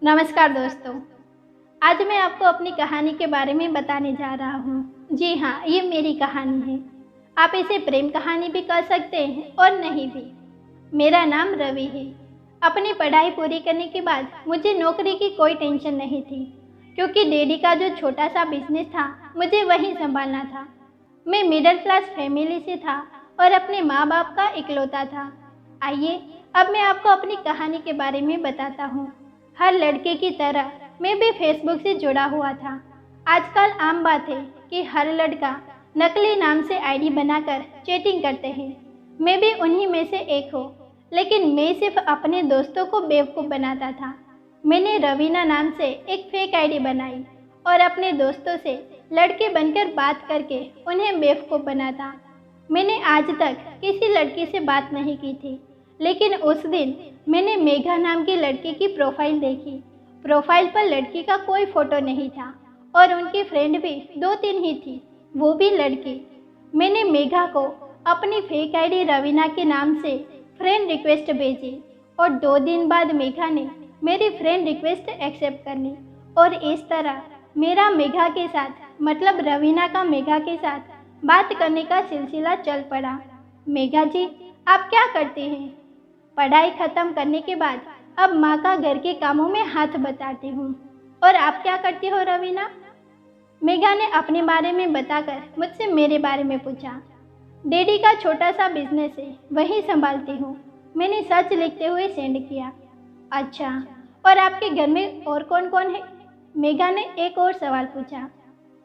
नमस्कार दोस्तों। आज मैं आपको अपनी कहानी के बारे में बताने जा रहा हूँ। जी हाँ, ये मेरी कहानी है। आप इसे प्रेम कहानी भी कह सकते हैं और नहीं भी। मेरा नाम रवि है। अपनी पढ़ाई पूरी करने के बाद मुझे नौकरी की कोई टेंशन नहीं थी, क्योंकि डैडी का जो छोटा सा बिजनेस था मुझे वही संभालना था। मैं मिडिल क्लास फैमिली से था और अपने माँ बाप का इकलौता था। आइए अब मैं आपको अपनी कहानी के बारे में बताता हूँ। हर लड़के की तरह मैं भी फेसबुक से जुड़ा हुआ था। आजकल आम बात है कि हर लड़का नकली नाम से आईडी बनाकर चैटिंग करते हैं। मैं भी उन्हीं में से एक हूँ, लेकिन मैं सिर्फ अपने दोस्तों को बेवकूफ़ बनाता था। मैंने रवीना नाम से एक फेक आईडी बनाई और अपने दोस्तों से लड़के बनकर बात करके उन्हें बेवकूफ़ बनाता। मैंने आज तक किसी लड़की से बात नहीं की थी, लेकिन उस दिन मैंने मेघा नाम की लड़की की प्रोफाइल देखी। प्रोफाइल पर लड़की का कोई फोटो नहीं था और उनकी फ्रेंड भी 2-3 ही थी, वो भी लड़की। मैंने मेघा को अपनी फेक आईडी रवीना के नाम से फ्रेंड रिक्वेस्ट भेजी और 2 दिन बाद मेघा ने मेरी फ्रेंड रिक्वेस्ट एक्सेप्ट कर ली और इस तरह मेरा मेघा के साथ मतलब रवीना का मेघा के साथ बात करने का सिलसिला चल पड़ा। मेघा जी, आप क्या करते हैं? पढ़ाई खत्म करने के बाद अब माँ का घर के कामों में हाथ बटाती हूँ। और आप क्या करती हो रवीना? मेघा ने अपने बारे में बताकर मुझसे मेरे बारे में पूछा। डैडी का छोटा सा बिजनेस है, वही संभालती हूँ, मैंने सच लिखते हुए सेंड किया। अच्छा, और आपके घर में और कौन कौन है? मेघा ने एक और सवाल पूछा।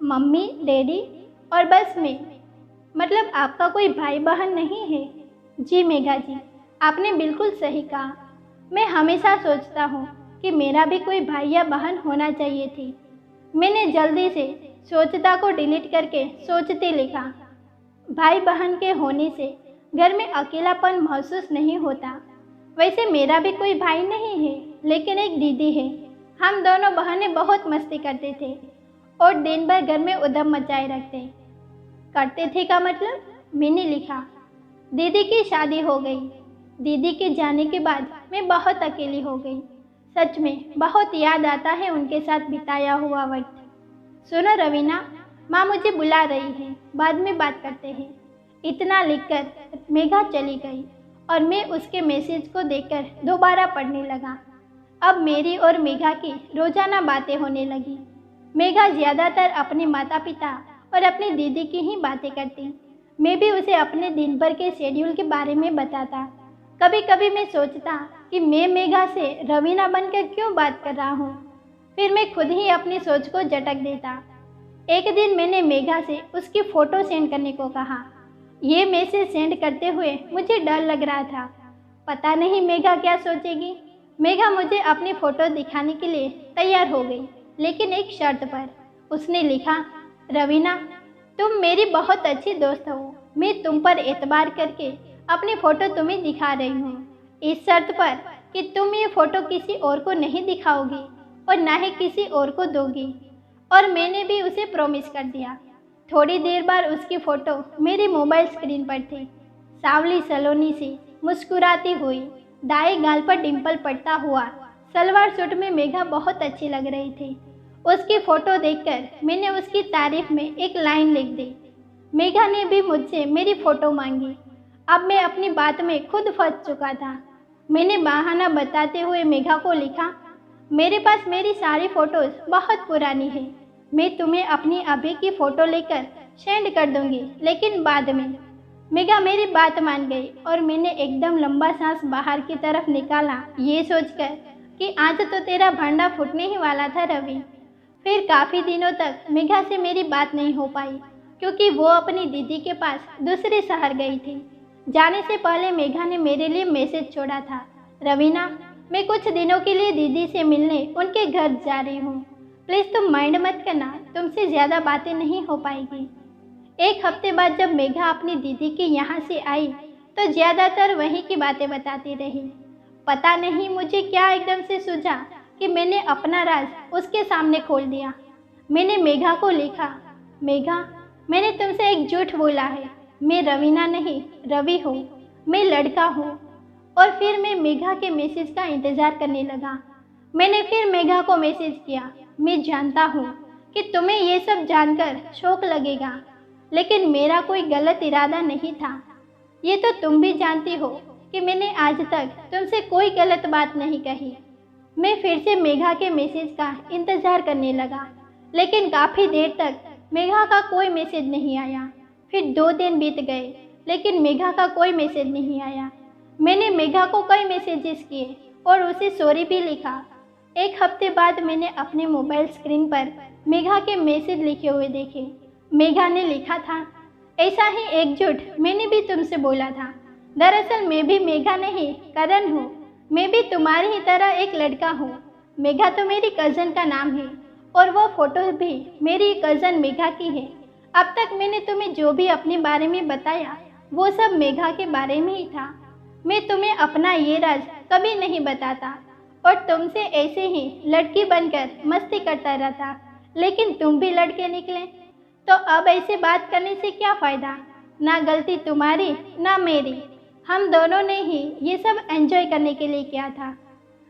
मम्मी, डैडी और बस मैं। मतलब आपका कोई भाई बहन नहीं है? जी मेघा जी, आपने बिल्कुल सही कहा। मैं हमेशा सोचता हूँ कि मेरा भी कोई भाई या बहन होना चाहिए थी। मैंने जल्दी से सोचता को डिलीट करके सोचते लिखा। भाई बहन के होने से घर में अकेलापन महसूस नहीं होता। वैसे मेरा भी कोई भाई नहीं है, लेकिन एक दीदी है। हम दोनों बहनें बहुत मस्ती करते थे और दिन भर घर में उधम मचाए रखते। करते थे का मतलब? मैंने लिखा। दीदी की शादी हो गई। दीदी के जाने के बाद मैं बहुत अकेली हो गई। सच में बहुत याद आता है उनके साथ बिताया हुआ वक्त। सुनो रवीना, माँ मुझे बुला रही है, बाद में बात करते हैं। इतना लिखकर मेघा चली गई और मैं उसके मैसेज को देखकर दोबारा पढ़ने लगा। अब मेरी और मेघा की रोजाना बातें होने लगी। मेघा ज़्यादातर अपने माता पिता और अपनी दीदी की ही बातें करती। मैं भी उसे अपने दिन भर के शेड्यूल के बारे में बताता। कभी कभी मैं सोचता कि मैं मेघा से रवीना बनकर क्यों बात कर रहा हूँ। फिर मैं खुद ही अपनी सोच को झटक देता। एक दिन मैंने मेघा से उसकी फ़ोटो सेंड करने को कहा। ये मैसेज सेंड करते हुए मुझे डर लग रहा था। पता नहीं मेघा क्या सोचेगी। मेघा मुझे अपनी फ़ोटो दिखाने के लिए तैयार हो गई, लेकिन एक शर्त पर। उसने लिखा, रवीना, तुम मेरी बहुत अच्छी दोस्त हो। मैं तुम पर एतबार करके अपनी फ़ोटो तुम्हें दिखा रही हूँ, इस शर्त पर कि तुम ये फ़ोटो किसी और को नहीं दिखाओगी और ना ही किसी और को दोगी। और मैंने भी उसे प्रॉमिस कर दिया। थोड़ी देर बाद उसकी फ़ोटो मेरी मोबाइल स्क्रीन पर थी। सावली सलोनी सी मुस्कुराती हुई, दाएं गाल पर डिम्पल पड़ता हुआ सलवार सूट में मेघा बहुत अच्छी लग रही थी। उसकी फ़ोटो देखकर मैंने उसकी तारीफ में एक लाइन लिख दी। मेघा ने भी मुझसे मेरी फ़ोटो मांगी। अब मैं अपनी बात में खुद फंस चुका था। मैंने बहाना बताते हुए मेघा को लिखा, मेरे पास मेरी सारी फ़ोटोज़ बहुत पुरानी है। मैं तुम्हें अपनी अभी की फ़ोटो लेकर सेंड कर दूंगी, लेकिन बाद में। मेघा मेरी बात मान गई और मैंने एकदम लंबा सांस बाहर की तरफ निकाला, ये सोचकर कि आज तो तेरा भांडा फूटने ही वाला था रवि। फिर काफ़ी दिनों तक मेघा से मेरी बात नहीं हो पाई, क्योंकि वो अपनी दीदी के पास दूसरे शहर गई थी। जाने से पहले मेघा ने मेरे लिए मैसेज छोड़ा था, रवीना, मैं कुछ दिनों के लिए दीदी से मिलने उनके घर जा रही हूँ। प्लीज़ तुम माइंड मत करना, तुमसे ज़्यादा बातें नहीं हो पाएगी। एक हफ्ते बाद जब मेघा अपनी दीदी के यहाँ से आई तो ज़्यादातर वहीं की बातें बताती रही। पता नहीं मुझे क्या एकदम से सूझा कि मैंने अपना राज उसके सामने खोल दिया। मैंने मेघा को लिखा, मेघा, मैंने तुमसे एक झूठ बोला है। मैं रवीना नहीं, रवि हूँ। मैं लड़का हूँ। और फिर मैं मेघा के मैसेज का इंतज़ार करने लगा। मैंने फिर मेघा को मैसेज किया, मैं जानता हूँ कि तुम्हें ये सब जानकर शौक लगेगा, लेकिन मेरा कोई गलत इरादा नहीं था। ये तो तुम भी जानती हो कि मैंने आज तक तुमसे कोई गलत बात नहीं कही। मैं फिर से मेघा के मैसेज का इंतज़ार करने लगा, लेकिन काफ़ी देर तक मेघा का कोई मैसेज नहीं आया। फिर 2 दिन बीत गए, लेकिन मेघा का कोई मैसेज नहीं आया। मैंने मेघा को कई मैसेजेस किए और उसे सॉरी भी लिखा। 1 हफ्ते बाद मैंने अपने मोबाइल स्क्रीन पर मेघा के मैसेज लिखे हुए देखे। मेघा ने लिखा था, ऐसा ही एकजुट मैंने भी तुमसे बोला था। दरअसल मैं भी मेघा नहीं, करण हूँ। मैं भी तुम्हारी ही तरह एक लड़का हूँ। मेघा तो मेरी कज़न का नाम है और वो फ़ोटो भी मेरी कज़न मेघा की है। अब तक मैंने तुम्हें जो भी अपने बारे में बताया वो सब मेघा के बारे में ही था। मैं तुम्हें अपना ये राज कभी नहीं बताता और तुमसे ऐसे ही लड़की बनकर मस्ती करता रहता, लेकिन तुम भी लड़के निकले। तो अब ऐसे बात करने से क्या फ़ायदा? ना गलती तुम्हारी ना मेरी, हम दोनों ने ही ये सब एंजॉय करने के लिए किया था।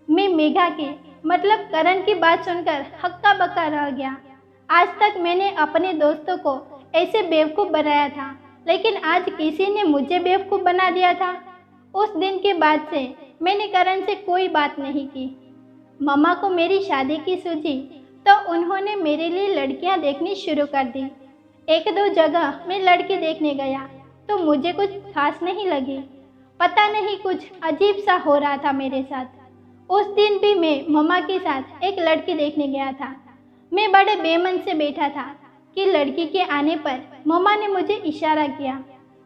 मैं मेघा के मतलब करण की बात सुनकर हक्का बक्का रह गया। आज तक मैंने अपने दोस्तों को ऐसे बेवकूफ़ बनाया था, लेकिन आज किसी ने मुझे बेवकूफ़ बना दिया था। उस दिन के बाद से मैंने करण से कोई बात नहीं की। मम्मा को मेरी शादी की सूझी तो उन्होंने मेरे लिए लड़कियां देखनी शुरू कर दी। 1-2 जगह मैं लड़की देखने गया तो मुझे कुछ खास नहीं लगी। पता नहीं कुछ अजीब सा हो रहा था मेरे साथ। उस दिन भी मैं मम्मा के साथ एक लड़की देखने गया था। मैं बड़े बेमन से बैठा था कि लड़की के आने पर मम्मा ने मुझे इशारा किया।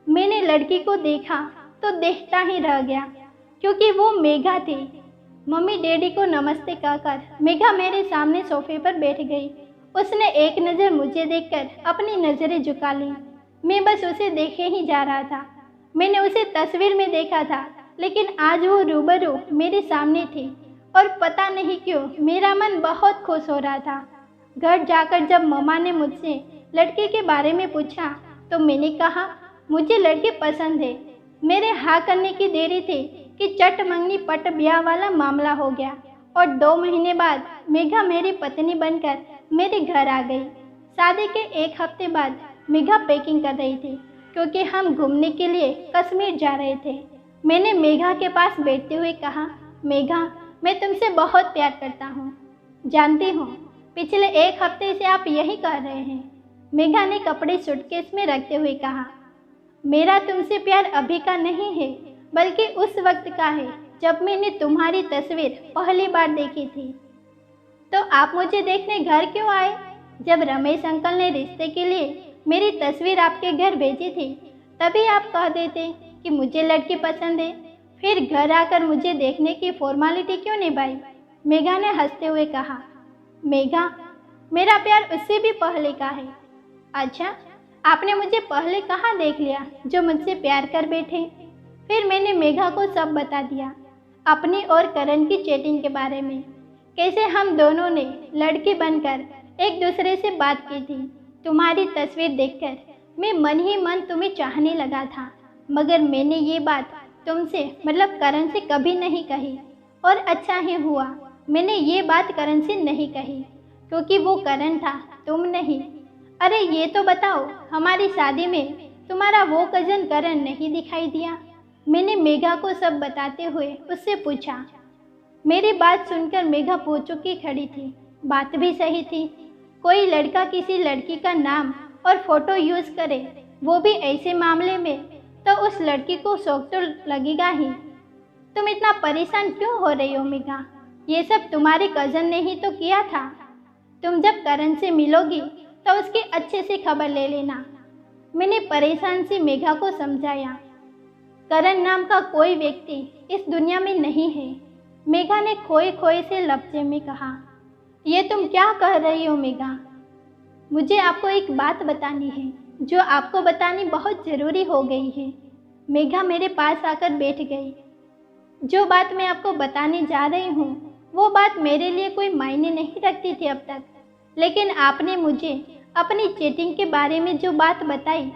मैंने लड़की को देखा तो देखता ही रह गया, क्योंकि वो मेघा थी। मम्मी डैडी को नमस्ते कहकर मेघा मेरे सामने सोफे पर बैठ गई। उसने एक नज़र मुझे देखकर अपनी नज़रें झुका ली। मैं बस उसे देखे ही जा रहा था। मैंने उसे तस्वीर में देखा था, लेकिन आज वो रूबरू मेरे सामने थी और पता नहीं क्यों मेरा मन बहुत खुश हो रहा था। घर जाकर जब मम्मा ने मुझसे लड़के के बारे में पूछा तो मैंने कहा, मुझे लड़के पसंद है। मेरे हाँ करने की देरी थी कि चट मंगनी पट ब्याह वाला मामला हो गया और 2 महीने बाद मेघा मेरी पत्नी बनकर मेरे घर आ गई। शादी के 1 हफ्ते बाद मेघा पैकिंग कर रही थी, क्योंकि हम घूमने के लिए कश्मीर जा रहे थे। मैंने मेघा के पास बैठते हुए कहा, मेघा, मैं तुमसे बहुत प्यार करता हूँ। जानती हूँ पिछले 1 हफ्ते से आप यही कर रहे हैं। मेघा ने कपड़े सूटकेस में रखते हुए कहा, मेरा तुमसे प्यार अभी का नहीं है, बल्कि उस वक्त का है जब मैंने तुम्हारी तस्वीर पहली बार देखी थी। तो आप मुझे देखने घर क्यों आए? जब रमेश अंकल ने रिश्ते के लिए मेरी तस्वीर आपके घर भेजी थी, तभी आप कह देते कि मुझे लड़की पसंद है। फिर घर आकर मुझे देखने की फॉर्मेलिटी क्यों निभाई? मेघा ने हंसते हुए कहा, मेघा, मेरा प्यार उससे भी पहले का है। अच्छा, आपने मुझे पहले कहाँ देख लिया जो मुझसे प्यार कर बैठे? फिर मैंने मेघा को सब बता दिया, अपनी और करण की चैटिंग के बारे में, कैसे हम दोनों ने लड़की बनकर एक दूसरे से बात की थी। तुम्हारी तस्वीर देखकर मैं मन ही मन तुम्हें चाहने लगा था, मगर मैंने ये बात तुमसे मतलब करण से कभी नहीं कही। और अच्छा ही हुआ मैंने ये बात करण से नहीं कही, क्योंकि वो करण था, तुम नहीं। अरे ये तो बताओ, हमारी शादी में तुम्हारा वो कज़न करण नहीं दिखाई दिया? मैंने मेघा को सब बताते हुए उससे पूछा। मेरी बात सुनकर मेघा पूछ चुकी खड़ी थी। बात भी सही थी। कोई लड़का किसी लड़की का नाम और फोटो यूज़ करे, वो भी ऐसे मामले में, तो उस लड़की को शौक तो लगेगा ही। तुम इतना परेशान क्यों हो रही हो मेघा? ये सब तुम्हारे कज़न ने ही तो किया था। तुम जब करण से मिलोगी तो उसकी अच्छे से खबर ले लेना। मैंने परेशान सी मेघा को समझाया। करण नाम का कोई व्यक्ति इस दुनिया में नहीं है, मेघा ने खोए खोए से लफ्ज़े में कहा। ये तुम क्या कह रही हो मेघा? मुझे आपको एक बात बतानी है, जो आपको बतानी बहुत ज़रूरी हो गई है। मेघा मेरे पास आकर बैठ गई। जो बात मैं आपको बताने जा रही हूँ, वो बात मेरे लिए कोई मायने नहीं रखती थी अब तक, लेकिन आपने मुझे अपनी चैटिंग के बारे में जो बात बताई,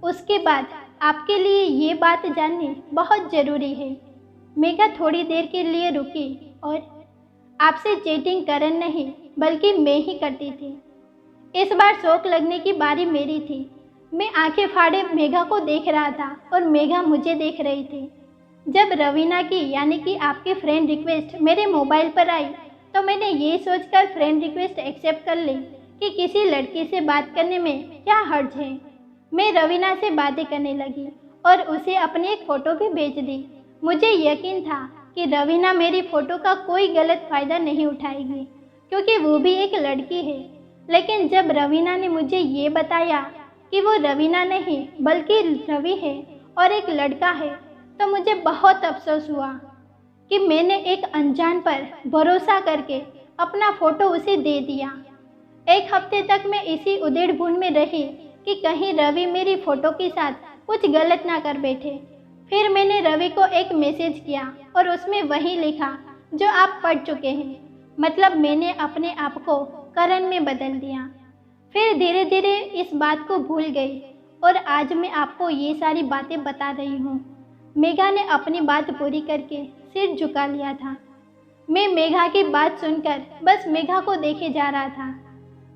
उसके बाद आपके लिए ये बात जाननी बहुत ज़रूरी है। मेघा थोड़ी देर के लिए रुकी और आपसे चीटिंग करण नहीं बल्कि मैं ही करती थी। इस बार शौक लगने की बारी मेरी थी। मैं आंखें फाड़े मेघा को देख रहा था और मेघा मुझे देख रही थी। जब रवीना की यानी कि आपकी फ्रेंड रिक्वेस्ट मेरे मोबाइल पर आई तो मैंने ये सोचकर फ्रेंड रिक्वेस्ट एक्सेप्ट कर ली कि किसी लड़की से बात करने में क्या हर्ज है। मैं रवीना से बातें करने लगी और उसे अपनी एक फ़ोटो भी भेज दी। मुझे यकीन था कि रवीना मेरी फ़ोटो का कोई गलत फ़ायदा नहीं उठाएगी क्योंकि वो भी एक लड़की है। लेकिन जब रवीना ने मुझे ये बताया कि वो रवीना नहीं बल्कि रवि है और एक लड़का है तो मुझे बहुत अफसोस हुआ कि मैंने एक अनजान पर भरोसा करके अपना फ़ोटो उसे दे दिया। एक हफ्ते तक मैं इसी उधेड़-बुन में रही कि कहीं रवि मेरी फ़ोटो के साथ कुछ गलत ना कर बैठे। फिर मैंने रवि को एक मैसेज किया और उसमें वही लिखा जो आप पढ़ चुके हैं। मतलब मैंने अपने आप को करण में बदल दिया। फिर धीरे धीरे इस बात को भूल गई और आज मैं आपको ये सारी बातें बता रही हूँ। मेघा ने अपनी बात पूरी करके सिर झुका लिया था। मैं मेघा की बात सुनकर बस मेघा को देखे जा रहा था।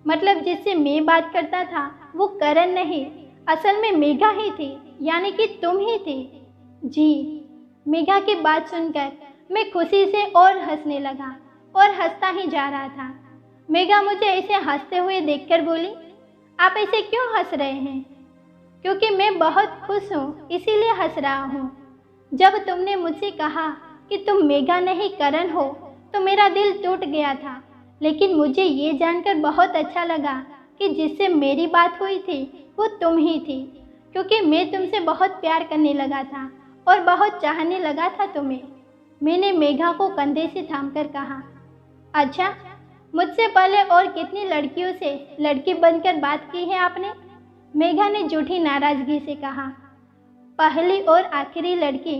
मतलब जिससे मैं बात करता था वो करण नहीं, असल में मेघा ही थी, यानी कि तुम ही थी। जी, मेघा की बात सुनकर मैं खुशी से और हंसने लगा और हंसता ही जा रहा था। मेघा मुझे ऐसे हंसते हुए देखकर बोली, आप ऐसे क्यों हंस रहे हैं? क्योंकि मैं बहुत खुश हूँ इसीलिए हंस रहा हूँ। जब तुमने मुझसे कहा कि तुम मेघा नहीं करण हो तो मेरा दिल टूट गया था, लेकिन मुझे ये जानकर बहुत अच्छा लगा कि जिससे मेरी बात हुई थी वो तुम ही थी, क्योंकि मैं तुमसे बहुत प्यार करने लगा था और बहुत चाहने लगा था तुम्हें। मैंने मेघा को कंधे से थामकर कहा, अच्छा, मुझसे पहले और कितनी लड़कियों से लड़की बनकर बात की है आपने? मेघा ने झूठी नाराज़गी से कहा, पहली और आखिरी लड़की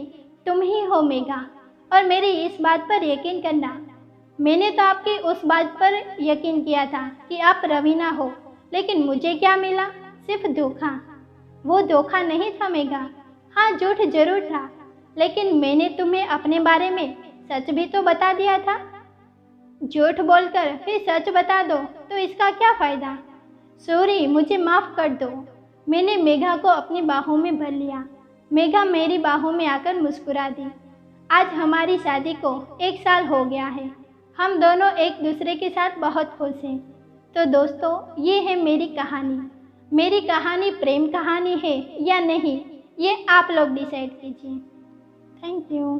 तुम ही हो मेघा, और मेरी इस बात पर यकीन करना। मैंने तो आपकी उस बात पर यकीन किया था कि आप रवीना हो, लेकिन मुझे क्या मिला? सिर्फ धोखा। वो धोखा नहीं था मेघा, हाँ झूठ जरूर था, लेकिन मैंने तुम्हें अपने बारे में सच भी तो बता दिया था। झूठ बोलकर फिर सच बता दो तो इसका क्या फ़ायदा? सॉरी, मुझे माफ़ कर दो। मैंने मेघा को अपनी बाहों में भर लिया। मेघा मेरी बाहों में आकर मुस्कुरा दी। आज हमारी शादी को 1 साल हो गया है। हम दोनों एक दूसरे के साथ बहुत खुश हैं। तो दोस्तों, ये है मेरी कहानी। मेरी कहानी प्रेम कहानी है या नहीं, ये आप लोग डिसाइड कीजिए। Thank you.